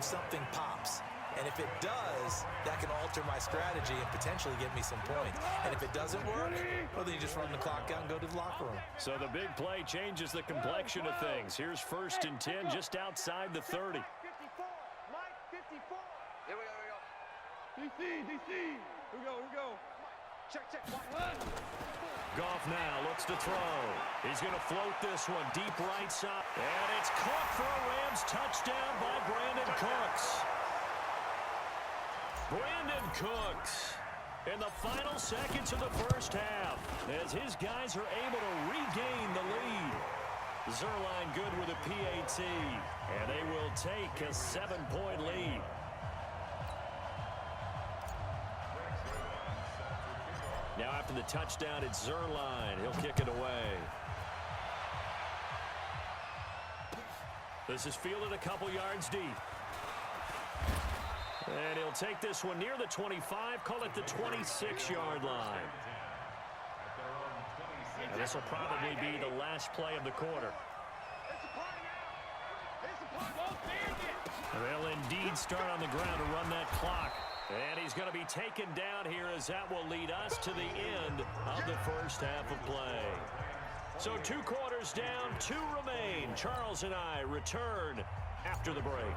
if something pops. And if it does, that can alter my strategy and potentially get me some points. And if it doesn't work, well, then you just run the clock out and go to the locker room. So the big play changes the complexion of things. Here's 1st and 10 just outside the 30. Mike 54. Here we go. DC. Here we go. Check. Goff now looks to throw. He's going to float this one deep right side. And it's caught for a Rams touchdown by Brandon Cooks. Brandon Cooks in the final seconds of the first half as his guys are able to regain the lead. Zerline good with a PAT, and they will take a 7-point lead. Now after the touchdown, it's Zerline. He'll kick it away. This is fielded a couple yards deep. And he'll take this one near the 25, call it the 26-yard line. And this will probably be the last play of the quarter. They'll indeed start on the ground to run that clock. And he's going to be taken down here as that will lead us to the end of the first half of play. So 2 quarters down, 2 remain. Charles and I return after the break.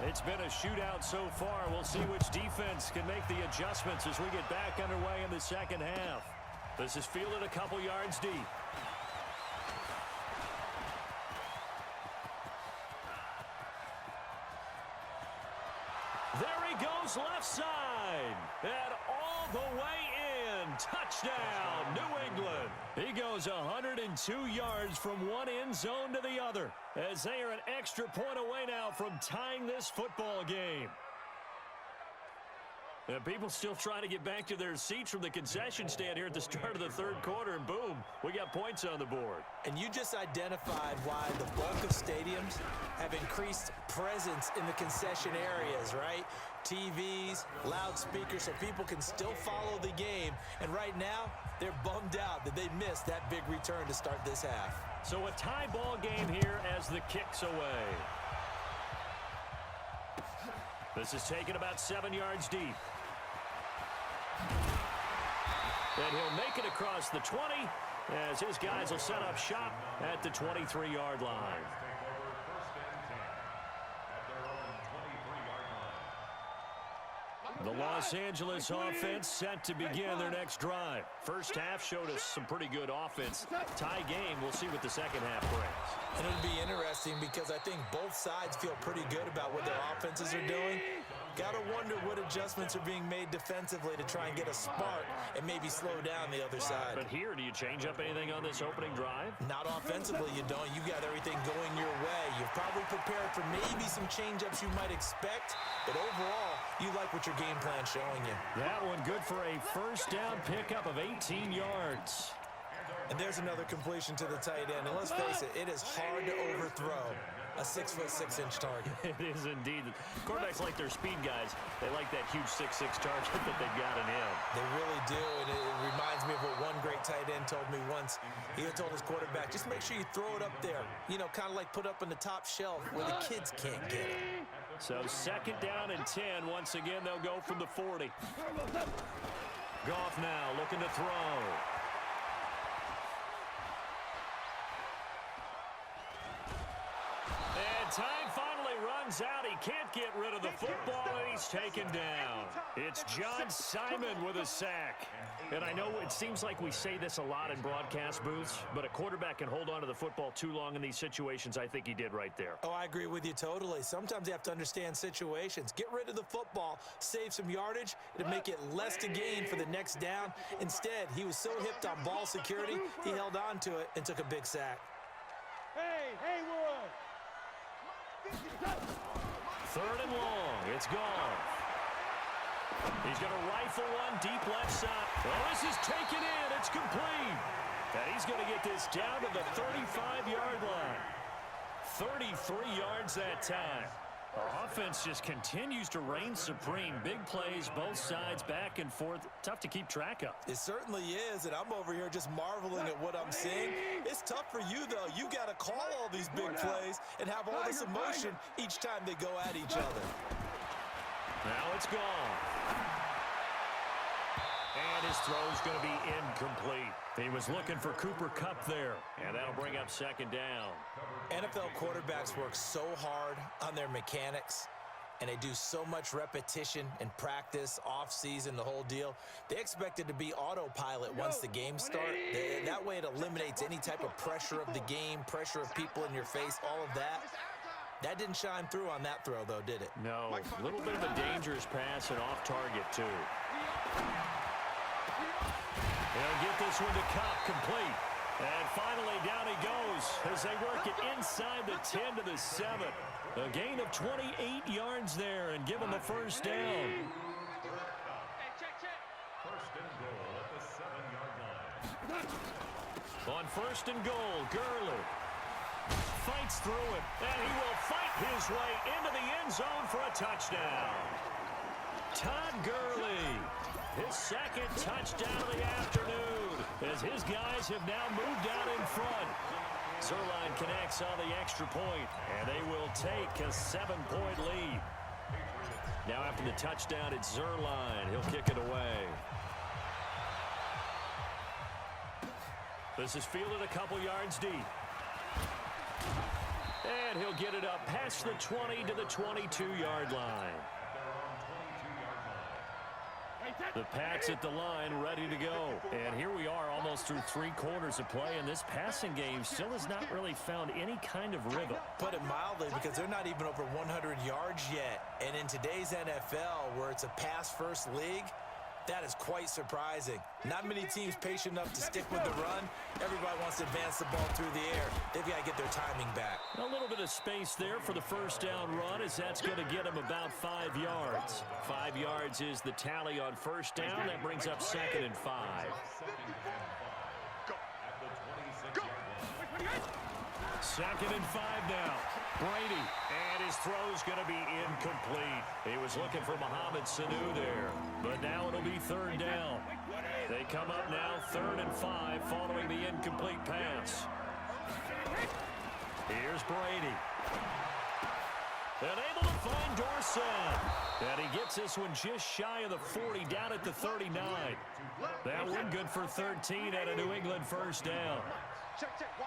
It's been a shootout so far. We'll see which defense can make the adjustments as we get back underway in the second half. This is fielded a couple yards deep. There he goes left side. And all the way in. Touchdown, New England. He goes 102 yards from one end zone to the other as they are an extra point away now from tying this football game. And people still trying to get back to their seats from the concession stand here at the start of the third quarter, and boom, we got points on the board. And you just identified why the bulk of stadiums have increased presence in the concession areas, right? TVs, loudspeakers, so people can still follow the game. And right now, they're bummed out that they missed that big return to start this half. So a tie ball game here as the kick's away. This is taken about 7 yards deep. And he'll make it across the 20 as his guys will set up shop at the 23-yard line. The Los Angeles offense set to begin their next drive. First half showed us some pretty good offense. Tie game, we'll see what the second half brings. And it'll be interesting because I think both sides feel pretty good about what their offenses are doing. Got to wonder what adjustments are being made defensively to try and get a spark and maybe slow down the other side. But here, do you change up anything on this opening drive? Not offensively, you don't. You got everything going your way. You've probably prepared for maybe some change-ups you might expect, but overall, you like what your game plan's showing you. That one good for a first down pickup of 18 yards. And there's another completion to the tight end. And let's face it, it is hard to overthrow a 6'6" target. It is indeed. Quarterbacks like their speed guys. They like that huge 6'6" target that they've got in him. They really do, and it reminds me of what one great tight end told me once. He had told his quarterback, just make sure you throw it up there. You know, kind of like put up on the top shelf where the kids can't get it. So second down and 10. Once again, they'll go from the 40. Goff now looking to throw. Time finally runs out. He can't get rid of the football, and he's taken down. It's John Simon with a sack. And I know it seems like we say this a lot in broadcast booths, but a quarterback can hold on to the football too long in these situations. I think he did right there. Oh, I agree with you totally. Sometimes you have to understand situations. Get rid of the football, save some yardage, it'll make it less to gain for the next down. Instead, he was so hipped on ball security, he held on to it and took a big sack. Hey, Haywood! Third and long. It's gone. He's going to rifle one deep left side. Well, this is taken in. It's complete. And he's going to get this down to the 35-yard line. 33 yards that time. Offense just continues to reign supreme. Big plays, both sides, back and forth. Tough to keep track of. It certainly is, and I'm over here just marveling at what I'm seeing. It's tough for you, though. You got to call all these big plays and have all this emotion each time they go at each other. Now it's gone. And his throw's going to be incomplete. He was looking for Cooper Kupp there, and that'll bring up second down. NFL quarterbacks work so hard on their mechanics, and they do so much repetition and practice, off-season, the whole deal. They expect it to be autopilot once the game starts. That way it eliminates any type of pressure of the game, pressure of people in your face, all of that. That didn't shine through on that throw, though, did it? No, a little bit of a dangerous pass and off target, too. They'll get this one to Kupp, complete. And finally, down he goes as they work it inside the 10 to the 7. A gain of 28 yards there and give him the first down. First and goal at the 7-yard line. On first and goal, Gurley fights through it, and he will fight his way into the end zone for a touchdown. Todd Gurley, his second touchdown of the afternoon, as his guys have now moved out in front. Zerline connects on the extra point, and they will take a 7-point lead. Now after the touchdown, it's Zerline. He'll kick it away. This is fielded a couple yards deep. And he'll get it up past the 20 to the 22-yard line. The Pats at the line, ready to go. And here we are almost through 3 quarters of play, and this passing game still has not really found any kind of rhythm. Put it mildly, because they're not even over 100 yards yet. And in today's NFL, where it's a pass-first league, that is quite surprising. Not many teams patient enough to stick with the run. Everybody wants to advance the ball through the air. They've got to get their timing back. A little bit of space there for the first down run, as that's going to get them about 5 yards. 5 yards is the tally on first down. That brings up 2nd and 5. Second and 5 now. Brady, and his throw's going to be incomplete. He was looking for Mohamed Sanu there, but now it'll be 3rd down. They come up now 3rd and 5 following the incomplete pass. Here's Brady. And able to find Dorsett. And he gets this one just shy of the 40, down at the 39. That one good for 13 and a New England first down.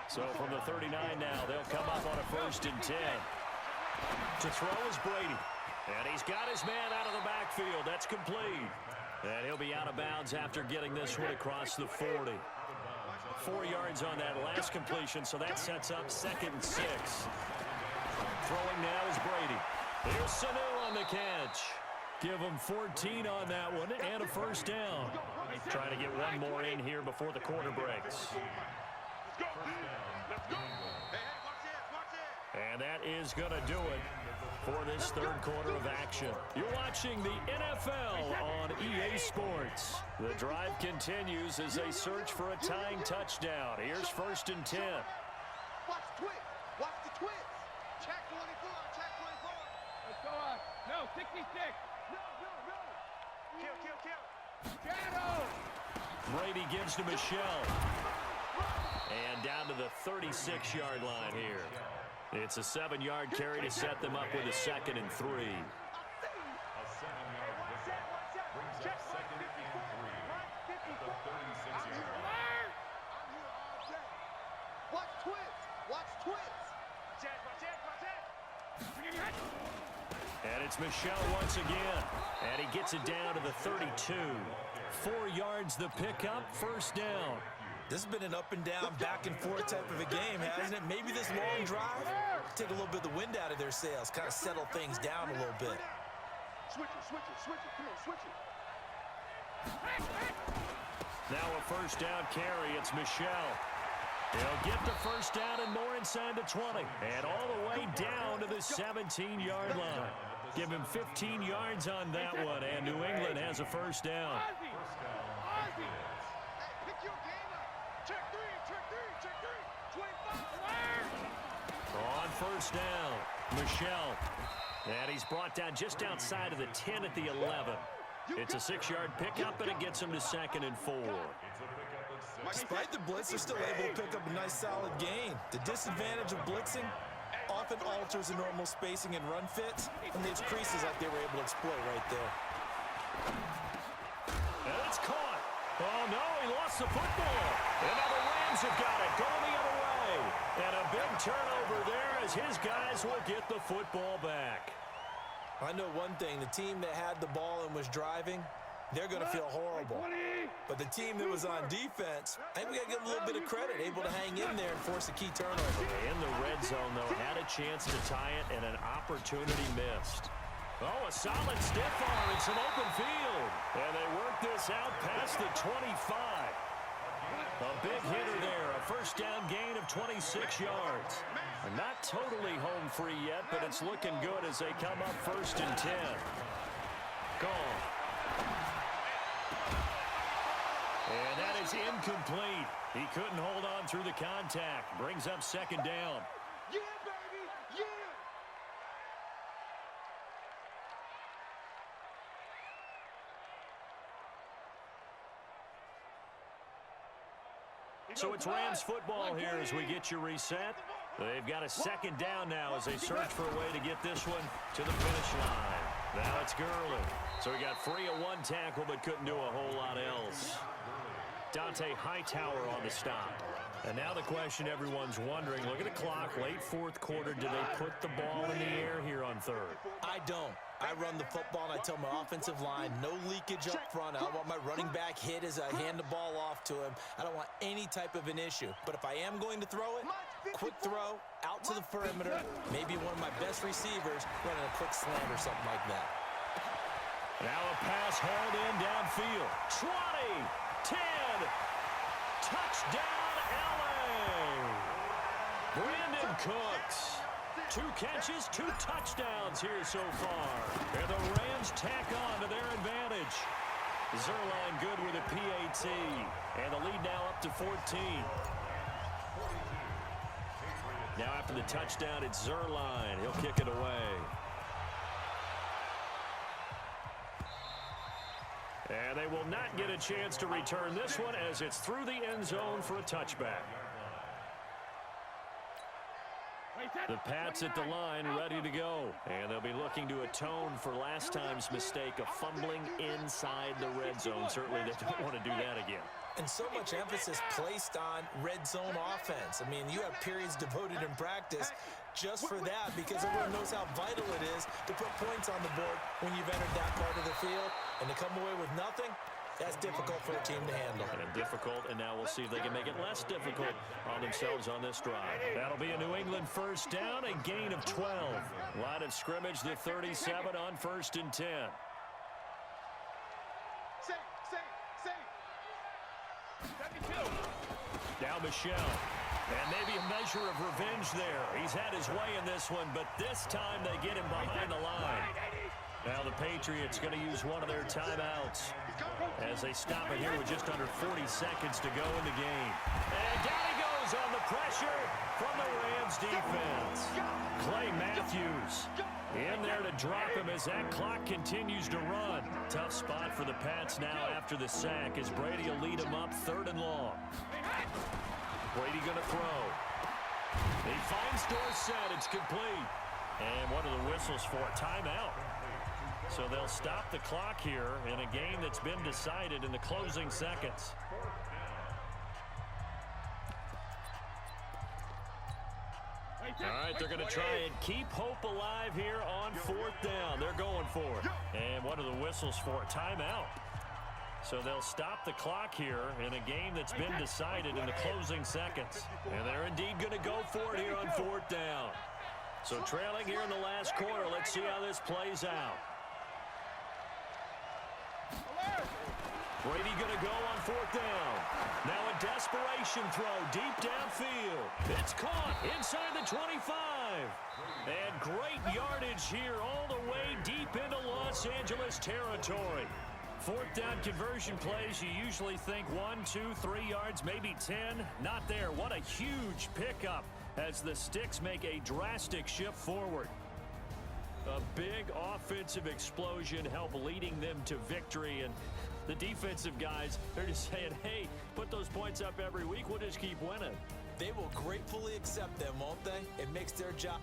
So from the 39 now, they'll come up on a 1st and 10. To throw is Brady. And he's got his man out of the backfield. That's complete. And he'll be out of bounds after getting this one across the 40. 4 yards on that last completion, so that sets up 2nd and 6. Throwing now is Brady. Here's Sanu on the catch. Give him 14 on that one and a first down. Trying to get one more in here before the quarter breaks. And that is going to do it for this 3rd quarter of action. You're watching the NFL on EA Sports. The drive continues as they search for a tying touchdown. Here's 1st and 10. Watch the twist. Watch the twist. Check 24. Check 24. Let's go up. No, 66. No. Kill. Shadow. Brady gives to Michelle. And down to the 36-yard line here. It's a 7-yard carry to set them up with a 2nd and 3. A 7-yard pickup brings up 2nd and 3 at the 36-yard line. Watch twist. And it's Michelle once again. And he gets it down to the 32. 4 yards the pickup, first down. This has been an up-and-down, back-and-forth type of a game, hasn't it? Maybe this long drive, take a little bit of the wind out of their sails, kind of settle things down a little bit. Switch it. Come on, switch it. Now a first down carry, it's Michelle. He'll get the first down and more inside the 20. And all the way down to the 17-yard line. Give him 15 yards on that one, and New England has a first down. Ozzy. Pick your game up. Check three. 25. On first down, Michelle. And he's brought down just outside of the 10 at the 11. It's a 6-yard pickup, and it gets him to 2nd and 4. Despite the blitz, they're still able to pick up a nice solid gain. The disadvantage of blitzing often alters the normal spacing and run fits, and leaves creases like they were able to exploit right there. And it's caught. Oh, no, he lost the football. And now the Rams have got it, going the other way. And a big turnover there as his guys will get the football back. I know one thing, the team that had the ball and was driving, they're going to feel horrible. But the team that was on defense, I think we got to give them a little bit of credit, able to hang in there and force a key turnover. In the red zone, though, had a chance to tie it and an opportunity missed. Oh, a solid stiff arm and some open field. And they work this out past the 25. A big hitter there, a first down gain of 26 yards. They're not totally home free yet, but it's looking good as they come up 1st and 10. Gone. And that is incomplete. He couldn't hold on through the contact. Brings up 2nd down. Yeah, baby, yeah. So it's Rams football here as we get you reset. They've got a 2nd down now as they search for a way to get this one to the finish line. Now it's Gurley. So he got free of 1 tackle but couldn't do a whole lot else. Dante Hightower on the stop. And now the question everyone's wondering, look at the clock, late 4th quarter, do they put the ball in the air here on 3rd? I don't. I run the football, and I tell my offensive line, no leakage up front. I don't want my running back hit as I hand the ball off to him. I don't want any type of an issue. But if I am going to throw it, quick throw, out to the perimeter, maybe one of my best receivers running a quick slant or something like that. Now a pass hauled in downfield. 20, 10, touchdown LA! Brandon Cooks. 2 catches, 2 touchdowns here so far. And the Rams tack on to their advantage. Zerline good with a PAT. And the lead now up to 14. Now after the touchdown, it's Zerline. He'll kick it away. And they will not get a chance to return this one as it's through the end zone for a touchback. The Pats at the line ready to go. And they'll be looking to atone for last time's mistake of fumbling inside the red zone. Certainly they don't want to do that again. And so much emphasis placed on red zone offense. I mean, you have periods devoted in practice just for that because everyone knows how vital it is to put points on the board when you've entered that part of the field. And to come away with nothing, that's difficult for a team to handle. And difficult, and now we'll see if they can make it less difficult on themselves on this drive. That'll be a New England first down, a gain of 12. Line of scrimmage, the 37 on 1st and 10. Now Michelle. And maybe a measure of revenge there. He's had his way in this one, but this time they get him behind the line. Now the Patriots going to use one of their timeouts as they stop it here with just under 40 seconds to go in the game. And down he goes on the pressure from the Rams defense. Clay Matthews in there to drop him as that clock continues to run. Tough spot for the Pats now after the sack as Brady will lead him up 3rd and long. Brady going to throw. He finds Dorsett. It's complete. And what are the whistles for? Timeout. So they'll stop the clock here in a game that's been decided in the closing seconds. All right, they're going to try and keep hope alive here on 4th down. They're going for it. And what are the whistles for? Timeout. So they'll stop the clock here in a game that's been decided in the closing seconds. And they're indeed going to go for it here on 4th down. So trailing here in the last quarter, let's see how this plays out. Brady going to go on 4th down. Now a desperation throw deep downfield. It's caught inside the 25. And great yardage here all the way deep into Los Angeles territory. 4th down conversion plays, you usually think 1, 2, 3 yards, maybe 10. Not there. What a huge pickup as the Sticks make a drastic shift forward. A big offensive explosion helped leading them to victory. And the defensive guys, they're just saying, hey, put those points up every week. We'll just keep winning. They will gratefully accept them, won't they? It makes their job